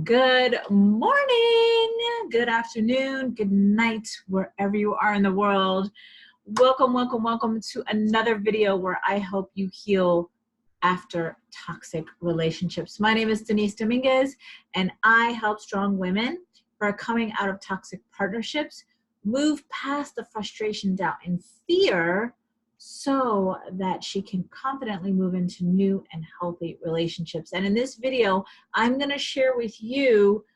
Good morning, good afternoon, good night, wherever you are in the world. Welcome, welcome, welcome to another video where I help you heal after toxic relationships. My name is Denise Dominguez, and I help strong women who are coming out of toxic partnerships move past the frustration, doubt, and fear so that she can confidently move into new and healthy relationships. And in this video, I'm going to share with you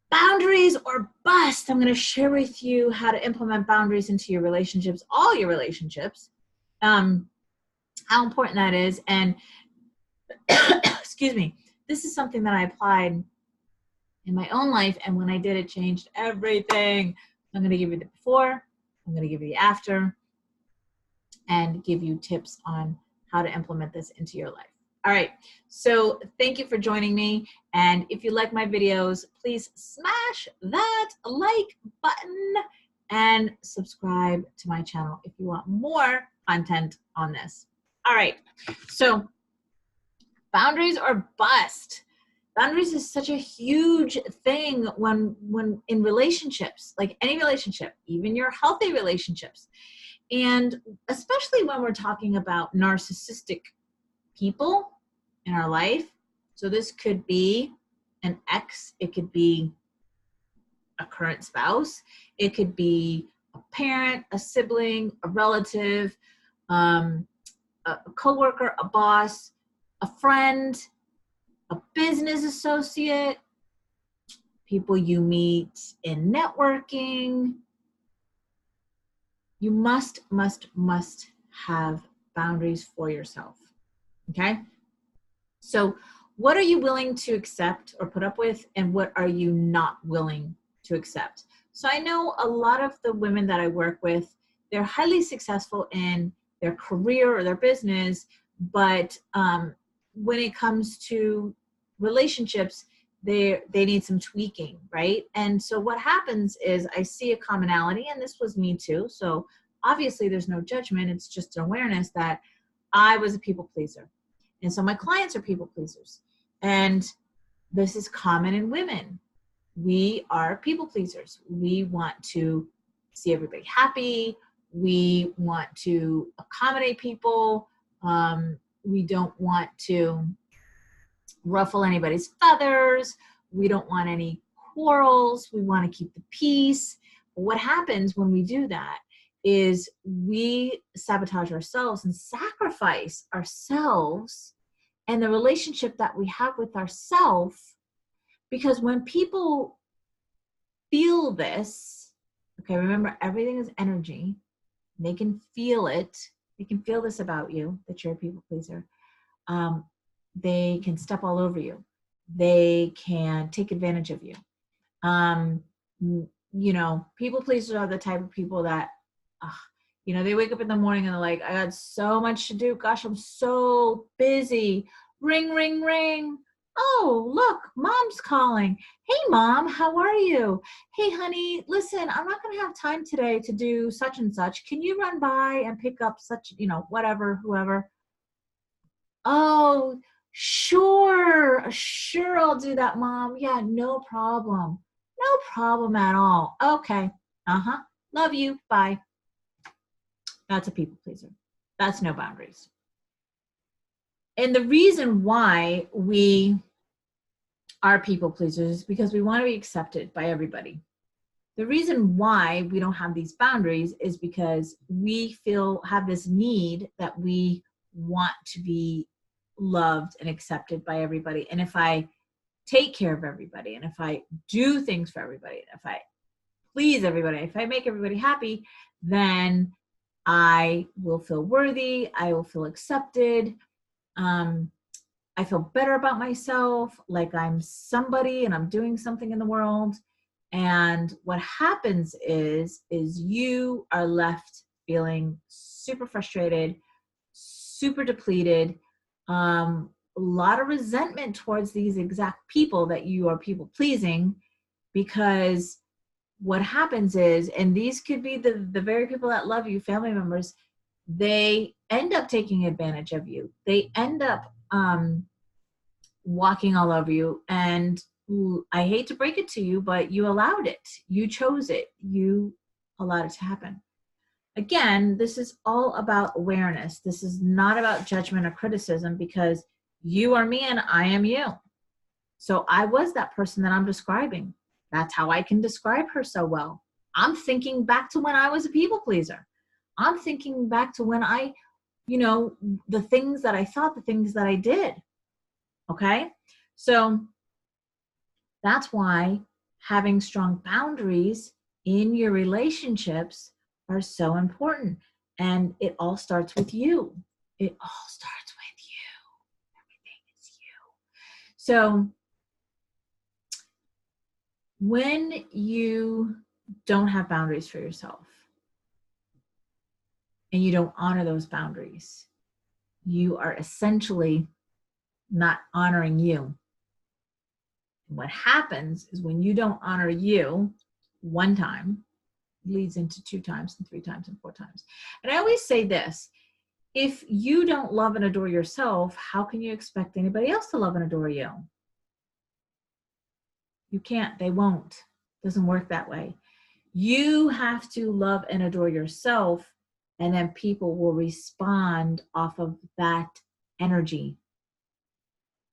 boundaries or bust. I'm going to share with you how to implement boundaries into your relationships, all your relationships, how important that is. And excuse me, this is something that I applied in my own life. And when I did, it changed everything. I'm going to give you the before, I'm going to give you the after, and give you tips on how to implement this into your life. All right, so thank you for joining me. And if you like my videos, please smash that like button and subscribe to my channel if you want more content on this. All right, so boundaries or bust. Boundaries is such a huge thing when in relationships, like any relationship, even your healthy relationships. And especially when we're talking about narcissistic people in our life. So this could be an ex, it could be a current spouse, it could be a parent, a sibling, a relative, a coworker, a boss, a friend, a business associate, people you meet in networking. You must have boundaries for yourself, okay? So what are you willing to accept or put up with, and what are you not willing to accept? So I know a lot of the women that I work with, they're highly successful in their career or their business, but when it comes to relationships, they need some tweaking, right? And so what happens is I see a commonality, and this was me too. So obviously there's no judgment. It's just an awareness that I was a people pleaser. And so my clients are people pleasers. And this is common in women. We are people pleasers. We want to see everybody happy. We want to accommodate people. We don't want to ruffle anybody's feathers. We don't want any quarrels. We want to keep the peace. But what happens when we do that is we sabotage ourselves and sacrifice ourselves and the relationship that we have with ourselves. Because when people feel this, okay, remember everything is energy. They can feel it. They can feel this about you, that you're a people pleaser. They can step all over you. They can take advantage of you. You know, people pleasers are the type of people that, you know, they wake up in the morning and they're like, I got so much to do. Gosh, I'm so busy. Ring, ring, ring. Oh, look, mom's calling. Hey, mom, how are you? Hey, honey, listen, I'm not going to have time today to do such and such. Can you run by and pick up such, you know, whatever, whoever? Oh, sure, sure, I'll do that, mom. Yeah, no problem. No problem at all. Okay. Uh-huh. Love you. Bye. That's a people pleaser. That's no boundaries. And the reason why we are people pleasers is because we want to be accepted by everybody. The reason why we don't have these boundaries is because we have this need that we want to be loved and accepted by everybody. And if I take care of everybody, and if I do things for everybody, if I please everybody, if I make everybody happy, then I will feel worthy, I will feel accepted, I feel better about myself, like I'm somebody and I'm doing something in the world. And what happens is you are left feeling super frustrated, super depleted, a lot of resentment towards these exact people that you are people pleasing, because what happens is, and these could be the very people that love you, family members, they end up taking advantage of you. They end up walking all over you. And I hate to break it to you, but you allowed it. You chose it. You allowed it to happen. Again, this is all about awareness. This is not about judgment or criticism, because you are me and I am you. So I was that person that I'm describing. That's how I can describe her so well. I'm thinking back to when I was a people pleaser. I'm thinking back to when I, the things that I thought, the things that I did. Okay? So that's why having strong boundaries in your relationships are so important. And it all starts with you. It all starts with you. Everything is you. So when you don't have boundaries for yourself and you don't honor those boundaries, you are essentially not honoring you. And what happens is when you don't honor you one time, it leads into 2 times and 3 times and 4 times. And I always say this, if you don't love and adore yourself, how can you expect anybody else to love and adore you? You can't, they won't. It doesn't work that way. You have to love and adore yourself, and then people will respond off of that energy.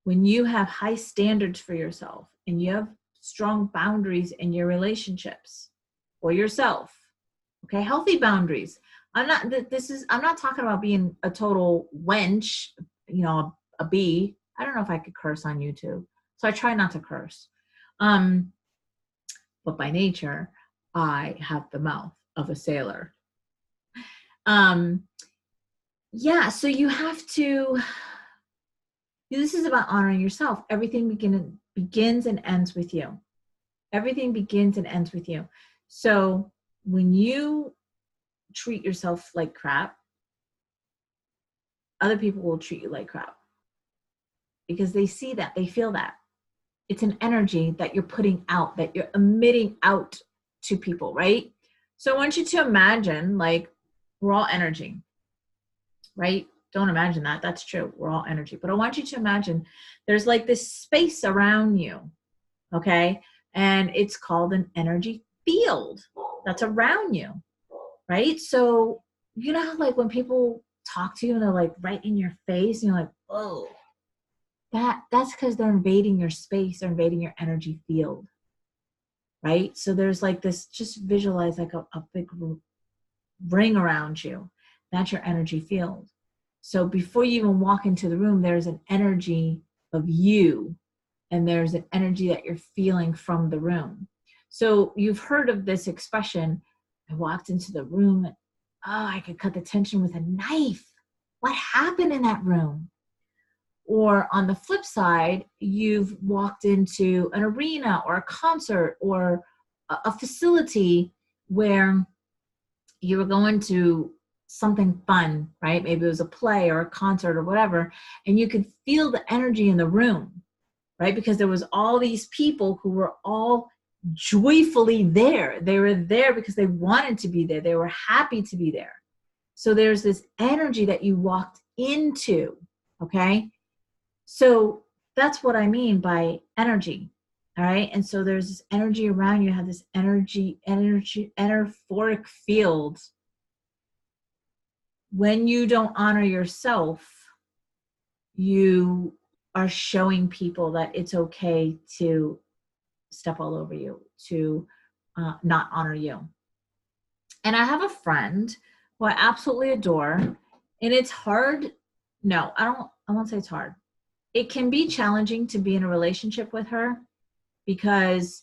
When you have high standards for yourself and you have strong boundaries in your relationships for yourself, okay, healthy boundaries. I'm not talking about being a total wench, a bee. I don't know if I could curse on YouTube, so I try not to curse. But by nature, I have the mouth of a sailor. Yeah, so you have to, this is about honoring yourself. Everything begins and ends with you. Everything begins and ends with you. So when you treat yourself like crap, other people will treat you like crap, because they see that, they feel that. It's an energy that you're putting out, that you're emitting out to people, right? So I want you to imagine, like, we're all energy, right? Don't imagine that. That's true. We're all energy. But I want you to imagine there's like this space around you, okay? And it's called an energy field that's around you, right? So you know how, like, when people talk to you and they're like right in your face, and you're like, whoa, that's because they're invading your space, they're invading your energy field, right? So there's like this, just visualize like a big ring around you. That's your energy field. So before you even walk into the room, there's an energy of you, and there's an energy that you're feeling from the room. So you've heard of this expression, I walked into the room and, I could cut the tension with a knife. What happened in that room? Or on the flip side, you've walked into an arena or a concert or a facility where you were going to something fun, right? Maybe it was a play or a concert or whatever, and you could feel the energy in the room, right? Because there was all these people who were all joyfully there. They were there because they wanted to be there. They were happy to be there. So there's this energy that you walked into, okay? So that's what I mean by energy, all right? And so there's this energy around you, have this enerphoric field. When you don't honor yourself, you are showing people that it's okay to step all over you, to not honor you. And I have a friend who I absolutely adore, and it's hard. No, I won't say it's hard. It can be challenging to be in a relationship with her, because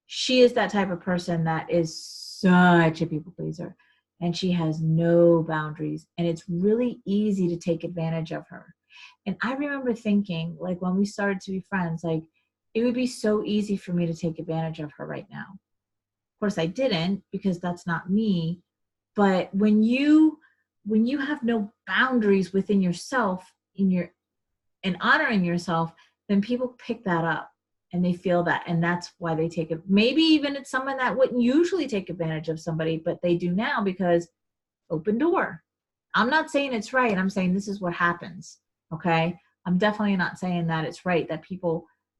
she is that type of person that is such a people pleaser, and she has no boundaries, and it's really easy to take advantage of her. And I remember thinking, like, when we started to be friends, like, it would be so easy for me to take advantage of her right now. Of course I didn't, because that's not me. But when you have no boundaries within yourself, and honoring yourself, then people pick that up and they feel that, and that's why they take it. Maybe even it's someone that wouldn't usually take advantage of somebody, but they do now, because open door. I'm not saying it's right. I'm saying this is what happens. Okay. I'm definitely not saying that it's right that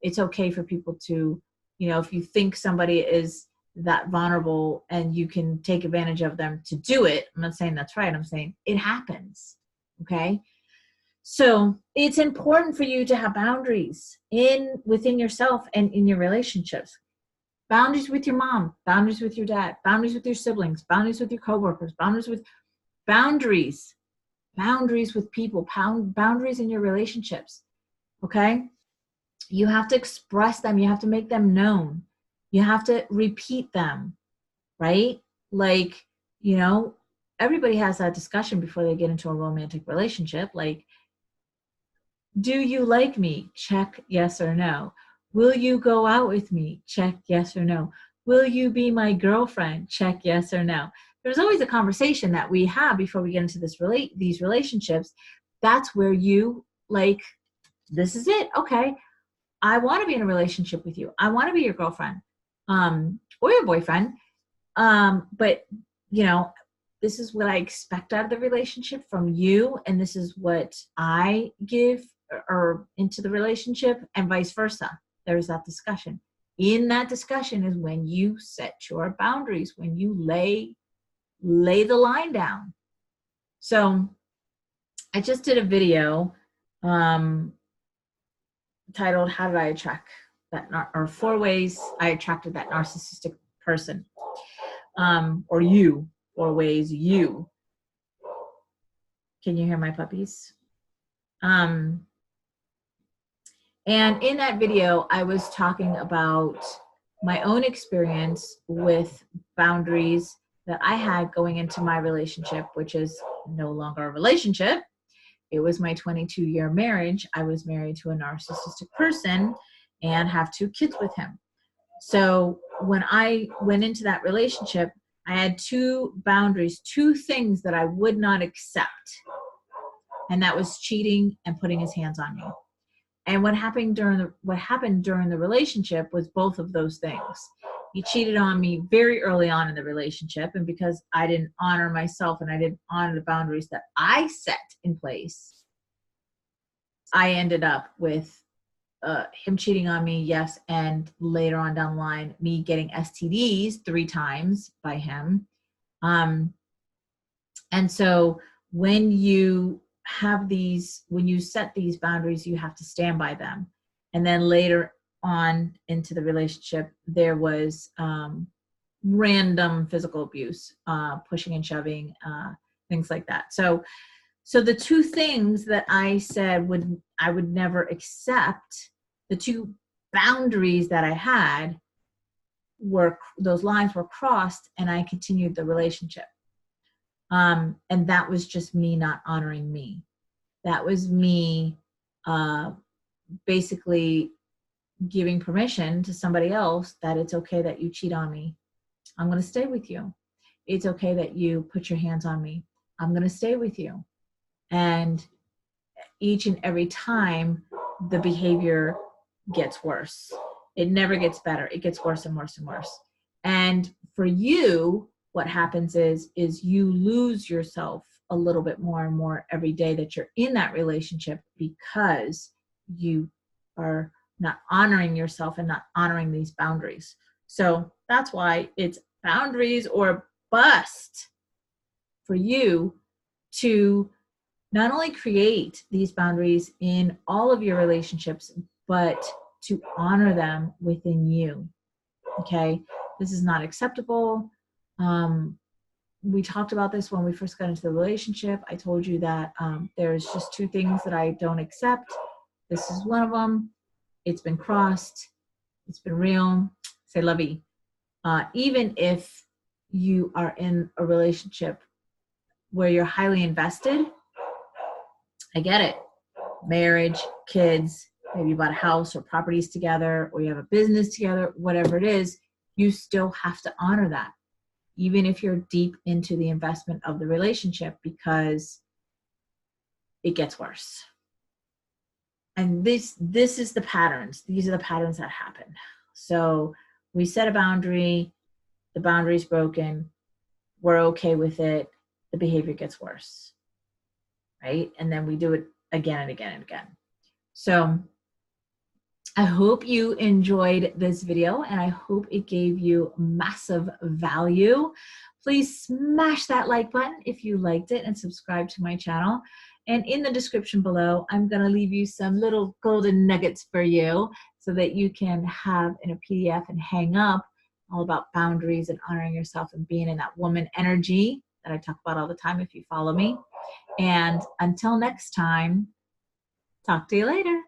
it's okay for people to, if you think somebody is that vulnerable and you can take advantage of them to do it. I'm not saying that's right. I'm saying it happens. Okay. So it's important for you to have boundaries within yourself and in your relationships. Boundaries with your mom, boundaries with your dad, boundaries with your siblings, boundaries with your coworkers, boundaries with people, boundaries in your relationships. Okay. You have to express them. You have to make them known. You have to repeat them, right? Like, everybody has that discussion before they get into a romantic relationship. Like, do you like me? Check yes or no. Will you go out with me? Check yes or no. Will you be my girlfriend? Check yes or no. There's always a conversation that we have before we get into these relationships. That's where you this is it. Okay. I want to be in a relationship with you. I want to be your girlfriend, or your boyfriend. But this is what I expect out of the relationship from you. And this is what I give or into the relationship, and vice versa. There's that discussion. In that discussion is when you set your boundaries, when you lay the line down. So I just did a video, titled "How Did I Attract That or 4 Ways I Attracted That Narcissistic Person," or you, 4 ways you. Can you hear my puppies? And in that video, I was talking about my own experience with boundaries that I had going into my relationship, which is no longer a relationship. It was my 22-year marriage. I was married to a narcissistic person and have 2 kids with him. So when I went into that relationship, I had 2 boundaries, 2 things that I would not accept. And that was cheating and putting his hands on me. And what happened during the relationship was both of those things. He cheated on me very early on in the relationship, and because I didn't honor myself and I didn't honor the boundaries that I set in place, I ended up with him cheating on me, yes, and later on down the line, me getting STDs 3 times by him. And so when you set these boundaries, you have to stand by them. And then later on into the relationship, there was random physical abuse, pushing and shoving, things like that. So the 2 things that I said I would never accept, the 2 boundaries that I had those lines were crossed, and I continued the relationship. And that was just me not honoring me. That was me basically giving permission to somebody else that it's okay that you cheat on me. I'm going to stay with you. It's okay that you put your hands on me. I'm going to stay with you. And each and every time, the behavior gets worse. It never gets better. It gets worse and worse and worse. And for you, what happens is you lose yourself a little bit more and more every day that you're in that relationship, because you are not honoring yourself and not honoring these boundaries. So that's why it's boundaries or bust for you to not only create these boundaries in all of your relationships, but to honor them within you. Okay? This is not acceptable. We talked about this when we first got into the relationship. I told you that there's just 2 things that I don't accept. This is one of them. It's been crossed. It's been real. Say lovey. Even if you are in a relationship where you're highly invested, I get it. Marriage, kids, maybe you bought a house or properties together, or you have a business together, whatever it is, you still have to honor that, even if you're deep into the investment of the relationship, because it gets worse. And this is the patterns. These are the patterns that happen. So we set a boundary, the boundary's broken, we're okay with it, the behavior gets worse, right? And then we do it again and again and again. So I hope you enjoyed this video and I hope it gave you massive value. Please smash that like button if you liked it and subscribe to my channel. And in the description below, I'm going to leave you some little golden nuggets for you so that you can have in a PDF and hang up all about boundaries and honoring yourself and being in that woman energy that I talk about all the time if you follow me. And until next time, talk to you later.